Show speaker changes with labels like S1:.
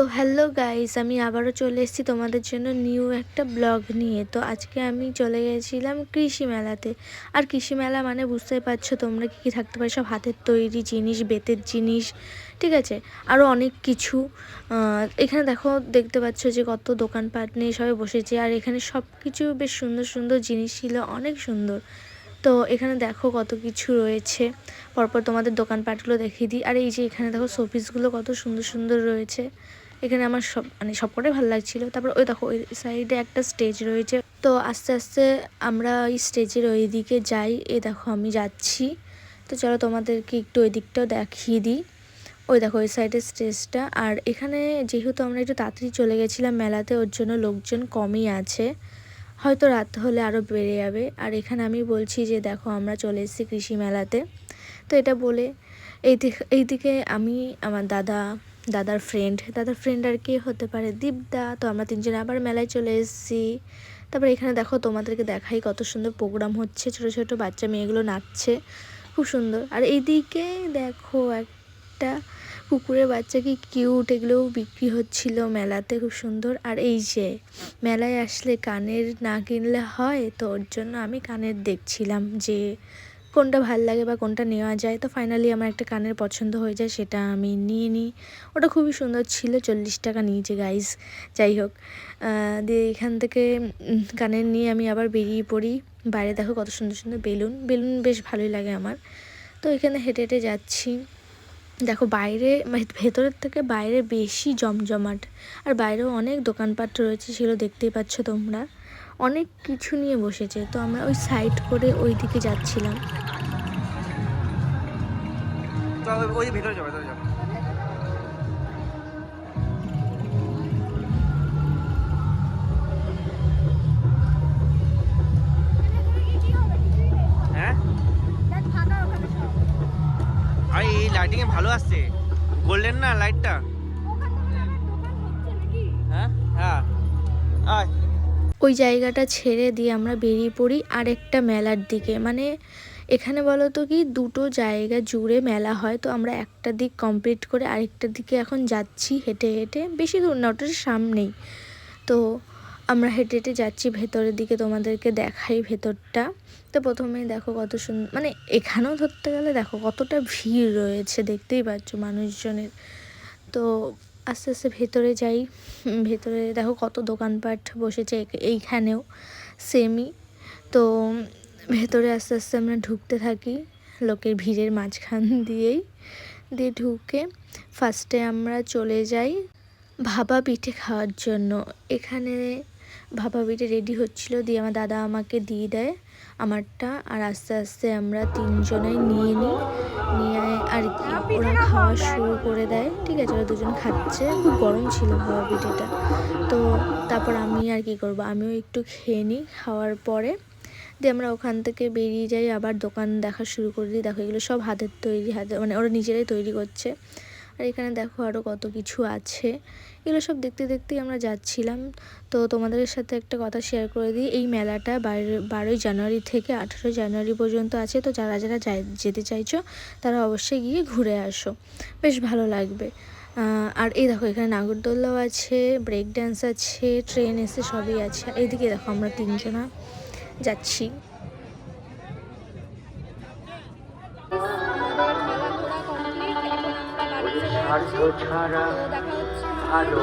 S1: তো hello guys, আমি আবারও চলে এসেছি তোমাদের জন্য নিউ একটা ব্লগ নিয়ে। তো আজকে আমি চলে গেছিলাম কৃষি মেলাতে। আর কৃষি মেলা মানে বুঝতেই পারছো তোমরা কী কী থাকতে পারে, সব হাতের তৈরি জিনিস, বেতের জিনিস, ঠিক আছে, আরও অনেক কিছু। এখানে দেখো, দেখতে পাচ্ছ যে কত দোকানপাট নিয়ে সবাই বসেছে। আর এখানে সব কিছু বেশ সুন্দর সুন্দর জিনিস ছিল, অনেক সুন্দর। তো এখানে দেখো কত কিছু রয়েছে, পরপর তোমাদের দোকানপাটগুলো দেখিয়ে দিই। আর এই যে এখানে দেখো শোপিসগুলো কত সুন্দর সুন্দর রয়েছে। এখানে আমার সবকটাই ভালো লাগছিলো। তারপর ওই দেখো ওই সাইডে একটা স্টেজ রয়েছে। তো আস্তে আস্তে আমরা ওই স্টেজের ওই দিকে যাই। এই দেখো আমি যাচ্ছি। তো চলো তোমাদেরকে একটু ওই দিকটাও দেখিয়ে দিই। ওই দেখো ওই সাইডের স্টেজটা। আর এখানে যেহেতু আমরা একটু তাড়াতাড়ি চলে গেছিলাম মেলাতে, ওর জন্য লোকজন কমই আছে, হয়তো রাত হলে আরও বেড়ে যাবে। আর এখানে আমি বলছি যে দেখো আমরা চলে এসেছি কৃষি মেলাতে। তো এটা বলে এইদিকে আমি, আমার দাদার ফ্রেন্ড আর কে হতে পারে, দীপদা। তো আমরা তিনজনে আবার মেলায় চলে এসেছি। তারপর এখানে দেখো তোমাদেরকে দেখাই কত সুন্দর প্রোগ্রাম হচ্ছে, ছোট ছোট বাচ্চা মেয়েগুলো নাচছে, খুব সুন্দর। আর এইদিকে দেখো একটা কুকুরের বাচ্চা, কি কিউট, এগুলোও বিক্রি হচ্ছিল মেলাতে, খুব সুন্দর। আর এই যে মেলায় আসলে কানের না কিনলে হয়, তো ওর জন্য আমি কানের দেখছিলাম যে কোনটা ভাল লাগে বা কোনটা নেওয়া যায়। তো ফাইনালি আমার একটা কানের পছন্দ হয়ে যায়, সেটা আমি নিয়ে নিই। ওটা খুবই সুন্দর ছিল, 40 টাকা নিয়েছে গাইস। যাই হোক, দিয়ে এখান থেকে কানের নিয়ে আমি আবার বেরিয়ে পড়ি। বাইরে দেখো কত সুন্দর সুন্দর বেলুন বেশ ভালোই লাগে আমার। তো এখানে হেঁটে হেঁটে যাচ্ছি। দেখো বাইরে, ভেতরের থেকে বাইরে বেশি জমজমাট। আর বাইরেও অনেক দোকানপাট রয়েছে, সেগুলো দেখতেই পাচ্ছ তোমরা, অনেক কিছু নিয়ে বসেছে। তো আমরা ওই সাইড করে ওই দিকে যাচ্ছিলাম।
S2: হ্যাঁ, আর এই লাইটিং এ ভালো আসছে, গোল্ডেন না লাইটটা। হ্যাঁ হ্যাঁ,
S1: ওই জায়গাটা ছেড়ে দিয়ে আমরা বেরিয়ে পড়ি আরেকটা মেলার দিকে। মানে এখানে বলো তো কি, দুটো জায়গা জুড়ে মেলা হয়। তো আমরা একটা দিক কমপ্লিট করে আরেকটা দিকে এখন যাচ্ছি হেঁটে হেঁটে, বেশি দূর না, ওটার সামনেই। তো আমরা হেঁটে হেঁটে যাচ্ছি ভেতরের দিকে, তোমাদেরকে দেখাই ভেতরটা। তো প্রথমেই দেখো কত সুন্দর, মানে এখানেও ধরতে গেলে দেখো কতটা ভিড় রয়েছে, দেখতেই পাচ্ছ মানুষজনের। তো আস্তে আস্তে ভেতরে যাই। ভেতরে দেখো কত দোকানপাট বসেছে, এইখানেও সেমই। তো ভেতরে আস্তে আস্তে আমরা ঢুকতে থাকি লোকের ভিড়ের মাঝখান দিয়ে ঢুকে ফার্স্টে আমরা চলে যাই ভাপা পিঠে খাওয়ার জন্য। এখানে ভাপা পিঠে রেডি হচ্ছিল, দিয়ে আমার দাদা আমাকে দিয়ে দেয় আমারটা। আর আস্তে আস্তে আমরা তিনজনেই নিয়ে নিয়ে আর কি ওরা খাওয়া শুরু করে দেয়। ঠিক আছে, ওরা দুজন খাচ্ছে, খুব গরম ছিল ভাপা পিঠেটা। তো তারপর আমি আর কি করব, আমিও একটু খেয়ে নিই। খাওয়ার পরে দিয়ে আমরা ওখান থেকে বেরিয়ে যাই, আবার দোকান দেখা শুরু করে দিই। দেখো এগুলো সব হাতের তৈরি, মানে ওরা নিজেরাই তৈরি করছে। আর এখানে দেখো আরও কত কিছু আছে, এগুলো সব দেখতে দেখতেই আমরা যাচ্ছিলাম। তো তোমাদের সাথে একটা কথা শেয়ার করে দিই, এই মেলাটা 12ই জানুয়ারি থেকে 18 জানুয়ারি পর্যন্ত আছে। তো যারা যারা যেতে চাইছো তারা অবশ্যই গিয়ে ঘুরে আসো, বেশ ভালো লাগবে। আর এই দেখো এখানে নাগরদোল্লাও আছে, ব্রেক ড্যান্স আছে, ট্রেন এসে সবই আছে। এইদিকে দেখো আমরা তিনজনা যাচ্ছি।
S3: ছাড়া ভালো